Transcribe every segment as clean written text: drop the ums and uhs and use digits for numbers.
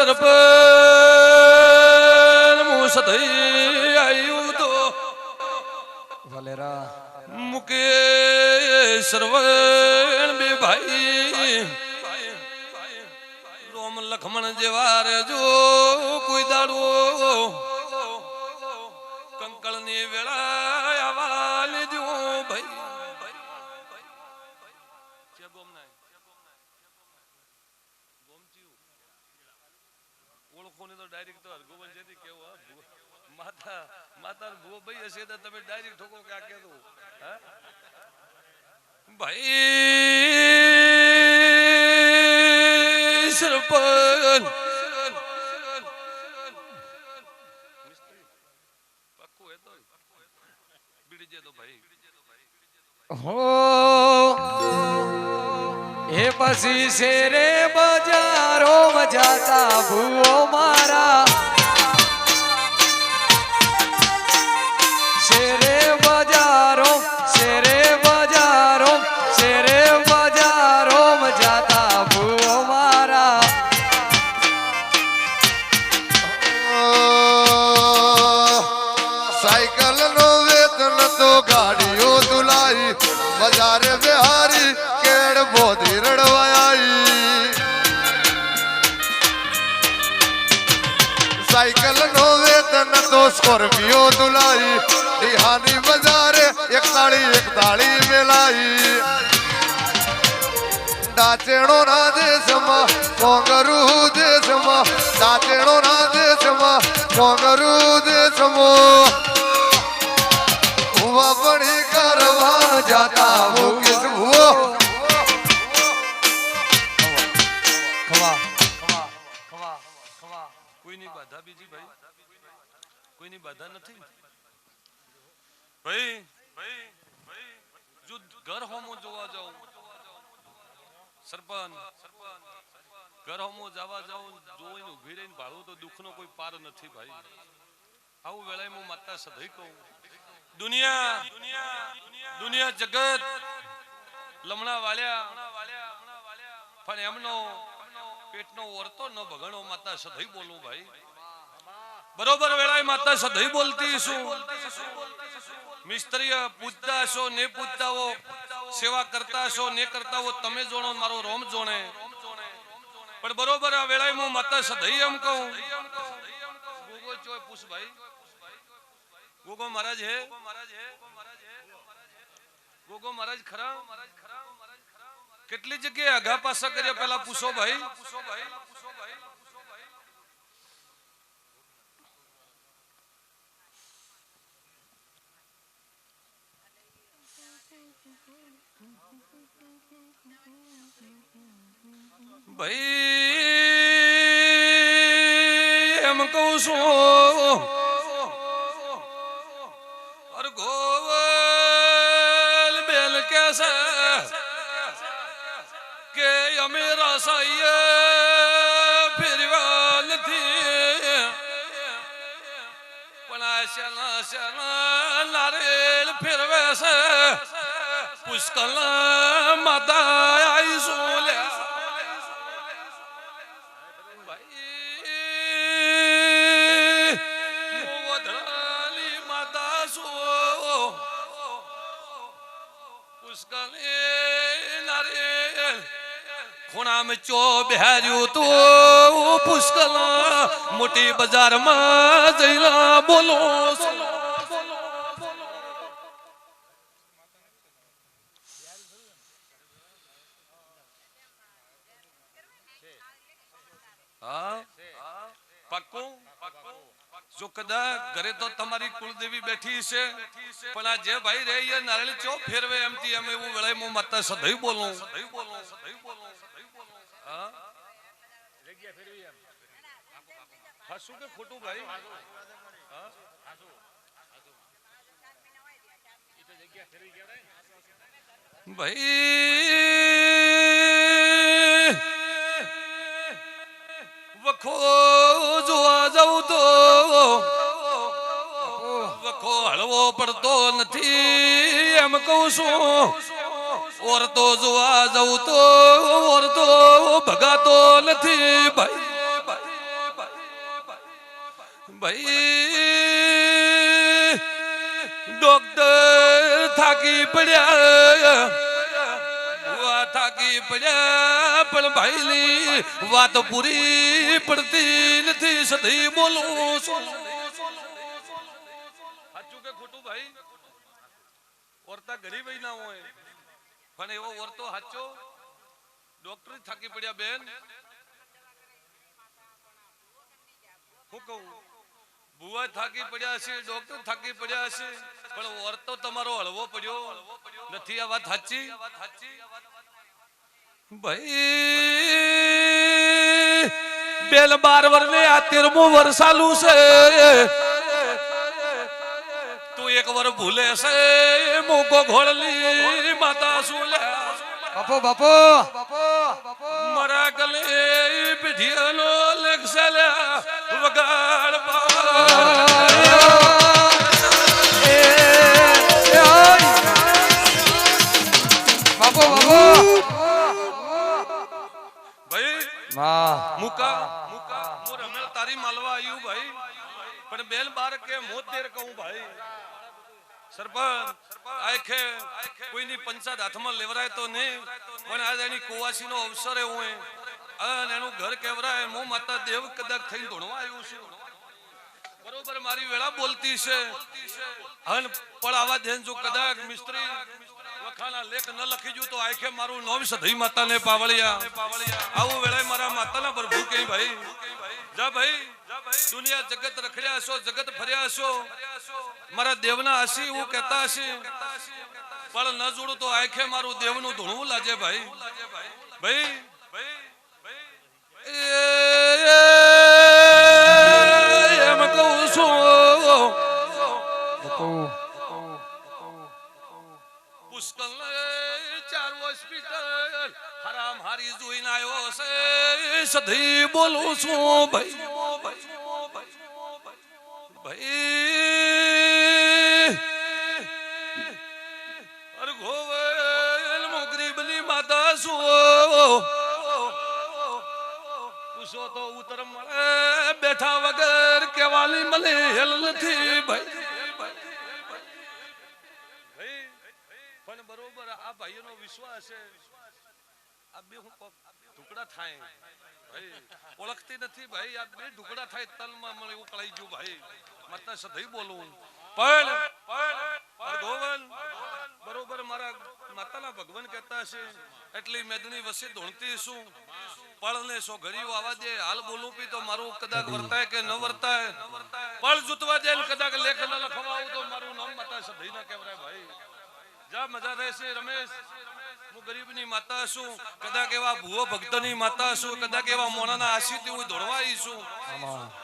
સરપંચ મુસદઈ આયુ તો વલેરા મુકે સરવણ બે ભાઈ રોમ લખમણ જેવા રેજો કોઈ દાડો કંકળ ની વેળા આવા લેજો ભાઈ ઓળખો ને તો ડાયરેક્ટ તો હરગોબન જેથી કેવું માતા માતા ભૂવો ભાઈ હશે તો તમે ડાયરેક્ટ ઠોકો કે આ કેવું હા ભાઈ સરપંચ પક્કું હે તો બીડી જે તો ભાઈ હો એ પછી શેરે બજારો મજાતા ભૂવો મારા શેરે બજારો શેરે બજારો શેરે બજારો મજાતા ભૂવો મારા સાયકલ નો વેતન તો ગાડીઓ તુલાઈ બજારે બિહારી કેડ બોધી રડવાઈ સાયકલ નો વેતન તો સ્કોર્પિયો તુલાઈ દિહાની બજારે એક તાળી મેલાઈ દાચેણો ના દેશમાં કોંગરૂ દેશમાં દાચેણો ના દેશમાં કોંગરૂ દેશમાં વાપણી કરવા જાતા ભૂકેશ ભૂવો ખવા ખવા ખવા ખવા કોઈની બાધા બીજી ભાઈ કોઈની બાધા નથી ભાઈ જો ઘર હોમો જોવા જાઉં સરપંચ ઘર હોમો જવા જાઉં જોઈને ઉભી રહીને ભાળું તો દુઃખનો કોઈ પાર નથી ભાઈ આવું વેળાએ હું માતા સદાય કહું દુનિયા જગત લમણા વાળ્યા પણ એમનો પેટનો ઓરતો ન ભગણો માતા સદાય બોલું ભાઈ બરોબર વેળાએ માતા સદાય બોલતી છું મિસ્ત્રી પૂજતા છો ને પૂજતા હો સેવા કરતા છો ને કરતા હો તમે જોણો મારો રોમ જોણે પણ બરોબર આ વેળાએ હું માતા સદાય એમ કહું ગોગો ચોય પૂછ ભાઈ ગોગો મહારાજ હે ગોગો મહારાજ ખરા કેટલી જગ્યાએ આગા પાછા કર્યા પેલા પૂછો ભાઈ ભાઈ એમ કહું છું અરે ગોવલ બેલ કેસે કે અમે રસાઈએ ફેરવા નથી પણ આ શેના નારેલ ફેરવે છે પુષ્કળ માતા આઈશું લે ખૂણામાં ચો બહાર્યું તો પુષ્કળ મોટી બજારમાં જઈલા બોલો જો કદાચ ઘરે તો તમારી કુળદેવી બેઠી છે પણ આ જે ભાઈ રે એ નારળી ચો ફેરવે એમથી અમે એવું વેળાએ હું માતા સદાય બોલું હા શું કે ખોટું ભાઈ ભાઈ વખો જોવા જાઉં તો વખો હળવો પડતો નથી એમ કહું છું ઓરતો જોવા જાઉં તો ઓરતો ભગાતો નથી ભાઈ ભાઈ ડોક્ટર થાકી પડ્યા થાકી પડ્યા પણ ભાઈની વાત પૂરી પડતી નથી સધી બોલું સાચું કે ખોટું ભાઈ ઓરતા ગરીબ ના હોય પણ એવો ઓરતો સાચો ડોક્ટર થાકી પડ્યા બેન હું કહું બુઆ થાકી પડ્યા છે ડોક્ટર થાકી પડ્યા છે પણ ઓરતો તમારો હળવો પડ્યો નથી આ વાત સાચી ભાઈ બેલ 12 વર્ષને આ 13મું વર્ષ ચાલુ છે તું એક વાર ભૂલે છે મૂકો ઘોડલી માતા શું લે બાપો મારા ગલે પીઠિયાનો લેખસલે વગાડ બાપો મુકા હું રમેલ તારી માલવા આવ્યું ભાઈ પણ બેલ 12 કે 73 કહું ભાઈ સરપંચ આખે કોઈની પંચાયત હાથમાં લેવરાય તો નહીં પણ આજ એની કુવાસીનો અવસર એવું હોય અને એનું ઘર કેવરાય હું માતા દેવ કદાચ થઈને ધોણવા આવ્યું છું બરોબર મારી વેળા બોલતી છે અને પણ આવા દેન જો કદાચ મિસ્ત્રી વખાના લેખ ન લખી જો તો આખે મારું નામ સધી માતાને પાવળિયા આવું વેળાએ મારા માતાના પ્રભુ કે ભાઈ જા ભાઈ દુનિયા જગત રખડ્યા છો જગત ફર્યા છો મારા દેવના હસી એવું કહેતા હશે પણ ન જોડું તો આખે મારું દેવનું ધૂણવું લાગે ભાઈ ભાઈ એમ કહું છું પુષ્કળ 4 હોસ્પિટલ હરામ હારી જોઈને આવ્યો છે સધી બોલું છું ભાઈ અરે ગોવેલ મોગરીબની માતા શું પૂછો તો ઉત્તર મળે બેઠા વગર કેવાલી મળે હેલ નથી ભાઈ પણ બરોબર આ ભાઈઓનો વિશ્વાસ છે આ બે હું ટુકડા થાય ભાઈ ઓળખતી નથી ભાઈ આ બે ટુકડા થાય તલમાં મને એવું કળાઈ ગયું ભાઈ માતા સધઈ બોલું પણ ગોવન બરોબર મારા માતાના ભગવાન કહેતા છે એટલી મેદની વસે ધોણતી છું પળને સો ઘડીઓ આવા દે હાલ બોલું પી તો મારું કદાચ વર્તાય કે ન વર્તાય પળ જૂતવા દે કદાચ લેખ ન લખવા આવું તો મારું નામ માતા સધઈ ના કહેવાય ભાઈ જા મજા રહેશે રમેશ હું ગરીબની માતા છું કદાચ એવા ભૂવો ભક્તની માતા છું કદાચ એવા મોણાના આશીથી હું દોડવા આવી છું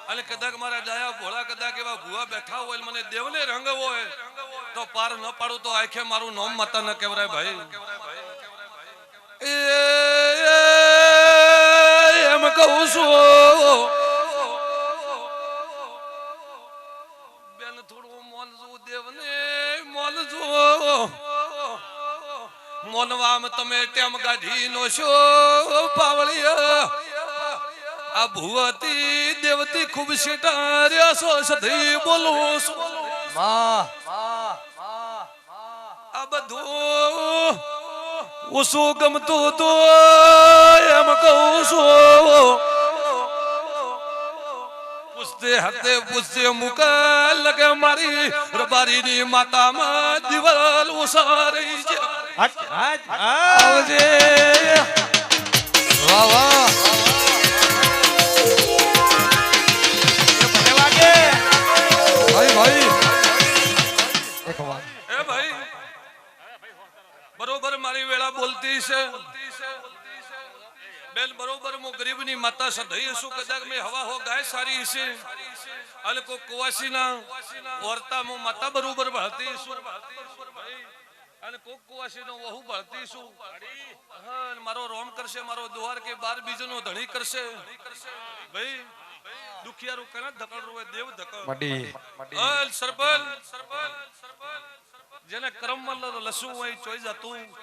અને કદાચ મારા ડાયા ભોળા કદાચ એવા ભૂવા બેઠા હોય મને દેવને રંગ હોય તો પાર ન પાડું તો આખે મારું નામ માતા ન કહેવાય ભાઈ એમ કહું છું બેન થોડું મોનજું દેવને મોનજું મોનવામ તમે ટેમ ગાઢી નો છો પાવળિયા આ ભુવતી દેવતી ખૂબ શેટાર્યા છો સધી બોલું છું આ બધું ઓછું ગમતું તો એમ કહું છું પૂછતે હાથે પૂછતે મુકા લગે મારી રબારીની માતામાં દિવાલ ઉસારી છે આવજે વાહ વાહ ભાઈ એક વાર એ ભાઈ બરોબર મારી વેળા બોલતી છે બેન બરોબર હું ગરીબની માતા સધઈ છું કદાચ મેં હવા હો ગાય સારી છે અને કો કુવાસીના વર્તા હું માતા બરોબર ભળતી છું અને કોક કુવાસીનો વહુ ભળતી છું હા મારો રોમ કરશે મારો દુહાર કે 12 બીજનો ધણી કરશે ભાઈ દુખિયારું કને ધકડ રોવે દેવ ધકડ મડી અલ સરપંચ જેને કર્મમાં લસું હોય ચોઈ જતું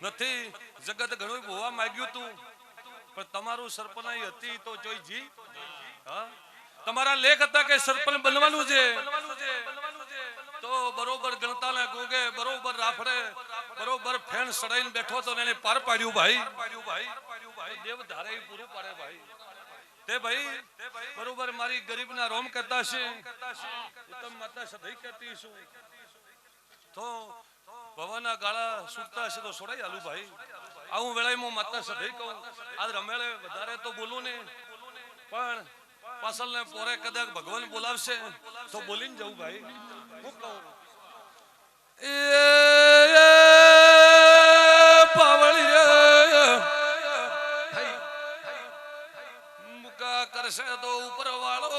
નથી જગત ઘણું ભોવા માંગ્યું તું પણ તમારું સરપનાઈ હતી તો જોઈ જી હા તમારા લેખ હતા કે સરપંચ બનવાનું છે તો બરોબર ગણતાને ગોગે બરોબર રાફડે બરોબર ફેણ સડાઈને બેઠો તો એને પાર પાડ્યું ભાઈ દેવ ધારે ઈ પૂરું પાડે ભાઈ તે ભાઈ બરોબર મારી ગરીબના રોમ કહેતા છે ઉત્તમ માતા સદૈ કહેતી છું તો ભવાના ગાળા છૂટતા છે તો છોડાઈ આલું ભાઈ આવું વેળામાં માતા સદૈ કહું આજ રમેળે વધારે તો બોલું ને પણ પાછળને પોરે કદાચ ભગવાન બોલાવશે તો બોલીને જવું ભાઈ હું કહું એ પાવળીએ મુકા કરશે તો ઉપર વાળો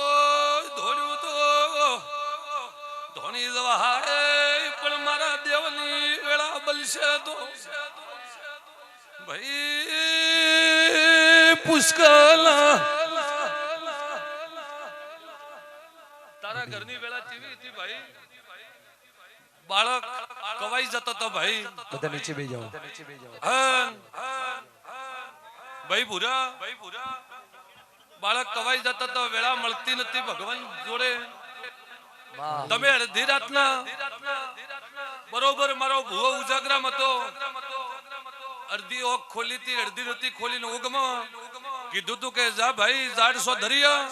ધોળ્યું તો ધોણી જવા હાડે પણ મારા દેવની વેળા બલશે તો ભાઈ પુષ્કળ તારા ઘરની વેળા કેવી હતી ભાઈ બાળક કવાઈ જતો તો ભાઈ બધા નીચે બેસી જાઓ ભાઈ ભૂરા બાળક કવાઈ જતો તો વેળા મળતી નથી ભગવાન જોડે તમે અડધી રાતના બરોબર મારો ભૂવો ઉજાગરામ હતો અડધી ઓખ ખોલી હતી અડધી નથી ખોલીને ઉગમાં કીધું તું કે જા ભાઈ જાડસો ધરિયા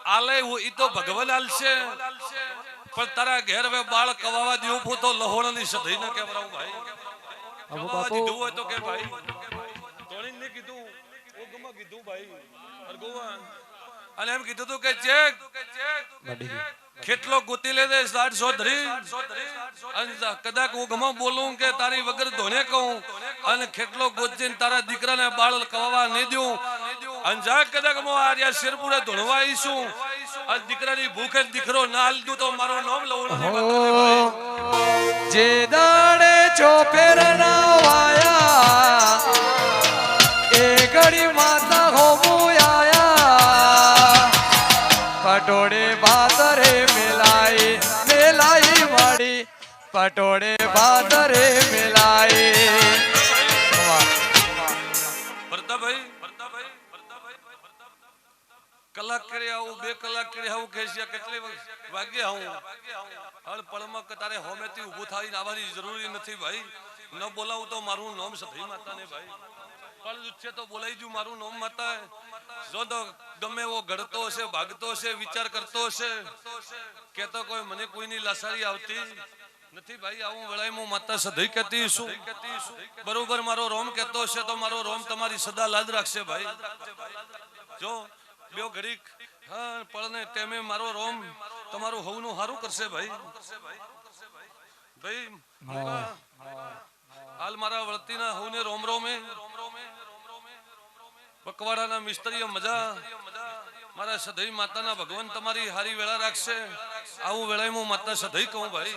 આલે ઈ તો ભગવાન આલશે પણ તારા ઘેર હવે બાળ કવાવા દેવું તો લહોણની સધઈ ન કેવરાવ ભાઈ કવાવા દીધું હોય તો કે ભાઈ ધોણીને કીધું ઉગમાં કીધું ભાઈ અરગોવાન અને એમ કીધું તું કે ચેક કેટલો ગોતી લે દે 800 ધરી અને કદાચ હું ગમો બોલું કે તારી વગર ધોને કહું અને કેટલો ગોતીને તારા દીકરાને બાળ કવાવા નહીં દઉં અને જા કદાચ હું આર્યા શેરપુરે ધોણવા આવીશું આ દીકરાની ભૂખે દીકરો ના હાલતું તો મારું નામ લઉં જે દાડે ચોપેર ના વાયા એ ઘડી માતા હોમુયા પટોળે ભાતરે મેલાઈ મેલાઈ વાડી પટોળે ભાતરે મેલાઈ કલાક કરી આવું 2 કલાક કરી આવું કેસિયા કેટલી વાગે આવું હળ પળમાં તારે હોમેથી ઊભું થઈને આવવાની જરૂરી નથી ભાઈ ન બોલાવું તો મારું નામ સધી માતાને ભાઈ પળ ઉચ્ચે તો બોલાઈ જુ મારું નામ માતા જો તો ગમે એવો ઘડતો હશે ભાગતો હશે વિચાર કરતો હશે કે તો કોઈ મને કોઈની લાસારી આવતી નથી ભાઈ આવું વેળાએ હું માતા સધી કહેતી છું બરોબર મારો રોમ કહેતો હશે તો મારો રોમ તમારી સદા લાજ રાખશે ભાઈ જો બેઓ ઘડીક હા પળને ટેમે મારો રોમ તમારું હવનું હારું કરશે ભાઈ ભાઈ હાલ મારા વળતીના હવને રોમ રોમે પકવાડાના મિસ્ત્રીઓ મજા મારા સધઈ માતાના ભગવાન તમારી હારી વેળા રાખશે આવું વેળાએ હું માતા સધઈ કહું ભાઈ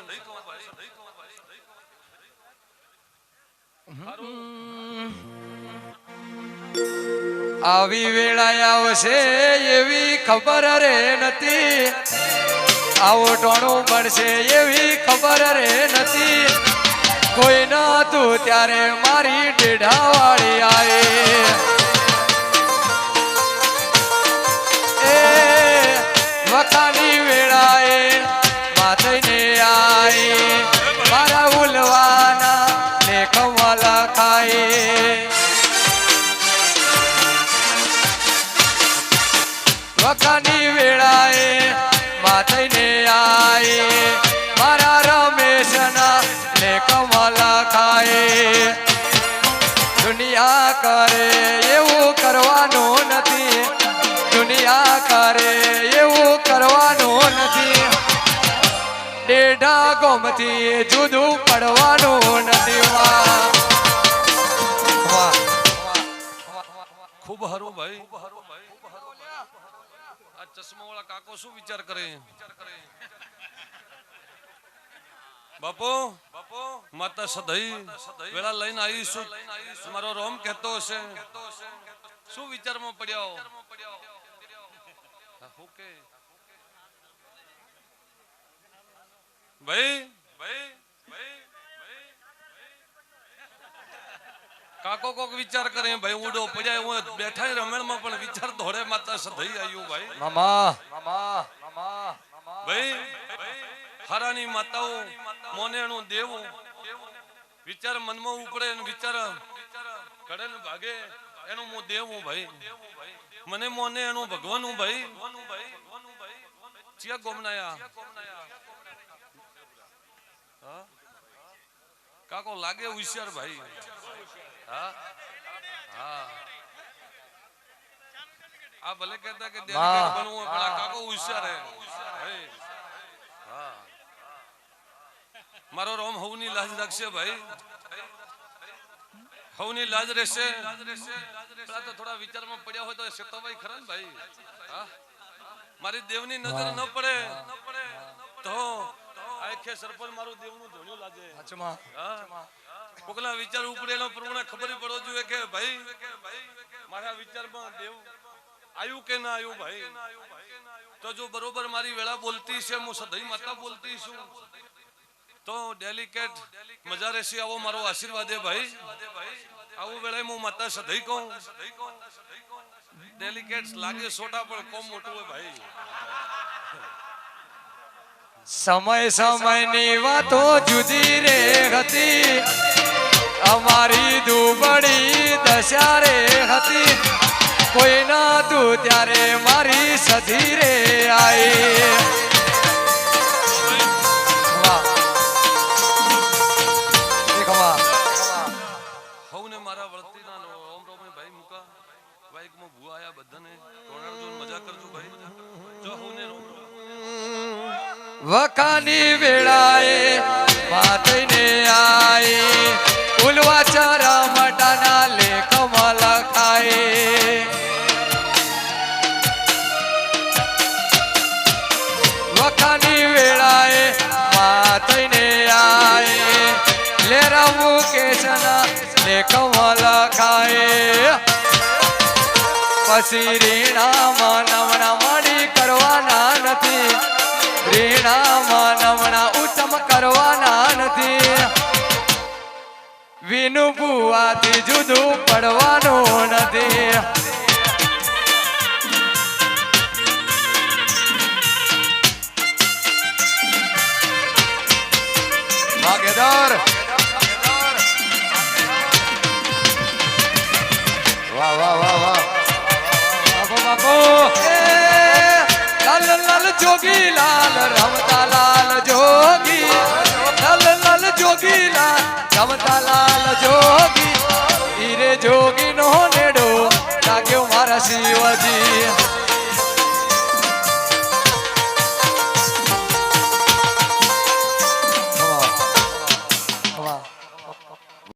આવી વેળા આવશે એવી ખબર રે નથી આવો ટોણું મળશે એવી ખબર રે નથી કોઈ નતું ત્યારે મારી ટેઢાવાળી આવી એ વખાની વેળાએ માથઈને આવી મારા ઉલવાના લેખમાં લખાય વખાની વેળાએ માથઈને આઈ મારા રમેશના લેખમાં લખાય દુનિયા કરે એવું કરવાનું નથી દુનિયા કરે એવું કરવાનું નથી ડેઢા ગોમથી જુદું પડવાનું નથી વાહ ખૂબ હારું ભાઈ આ ચશ્મા વાળા કાકો શું વિચાર કરે બાપો માતા સદઈ વેળા લઈને આવીશું મારો રોમ કહેતો હશે શું વિચારમાં પડ્યો ભાઈ કાકો કોક વિચાર કરે ભાઈ ઉડો પડ્યા હું બેઠા રમેણમાં પણ વિચાર ધોળે માતા સધઈ આવ્યું ભાઈ મામા મામા મામા ભાઈ હારાની માતાઓ મોનેણું દેવું વિચાર મનમાં ઉપડે ને વિચાર કડે ને ભાગે એનું હું દેવું ભાઈ મને મોને એનું ભગવાનનું ભાઈ ચિયા ગોમનાયા હા કાકો લાગે હોશિયાર ભાઈ હા હા આ ભલે કહેતા કે ડેલિકેટ બનવું પણ આ કાકો હોશિયાર હે ભાઈ હા મારો રોમ હવની લાજ રાખશે ભાઈ હવની લાજ રહેશે પેલા તો થોડા વિચારમાં પડ્યા હોય તો શેતાભાઈ ખરા ને ભાઈ હા મારી દેવની નજર ન પડે તો આખે સરપંચ મારું દેવનું ધોણ્યું લાગે હાચમાં હા કોકના વિચાર ઉપડેલો પ્રમાણે ખબર પડવો જોઈએ કે ભાઈ મારા વિચારમાં દેવ આવ્યું કે ના આવ્યું ભાઈ તો જો બરોબર મારી વેળા બોલતી છે હું સદઈ માતા બોલતી છું તો ડેલિકેટ મજા રહેશે આવો મારો આશીર્વાદ હે ભાઈ આવું વેળાએ હું માતા સદઈ કહું ડેલિકેટ લાગે છોટા પણ કોમ મોટું હોય ભાઈ સમય સમયની વાતો જુદી રે હતી અમારી દુબળી દશા રે હતી કોઈ ના તું ત્યારે મારી સધી રે આઈ હવને મારા વળતીના ઓમ રોમે ભાઈ મુકા બાઈકમાં ભૂ આયા બધાને ટોણાડજો મજા કરજો ભાઈ જો હવને રોમ વખાની વેળાએ માતને આઈ ઉલવા ચારા મટાના લેખમાં લખાય વખાની વેળાએ માતને આઈ લેરા મુકેશના લેખમાં લખાય પછી રીણામાં નમણા મળી કરવાના નથી રીણામાં નમણા ઉત્તમ કરવાના નથી વિનુ બુવાથી જુદું પડવાનું નથી ભાગેદાર વાહ વાહ વાહ વાહ બાપો બાપો લાલ લાલ જોગી લાલ રમતા લાલ જોગી લાલ લાલ જોગી લાલ રમતા લાલ જોગી હીરે જોગી નો નેડો લાગ્યો મારા શિવજી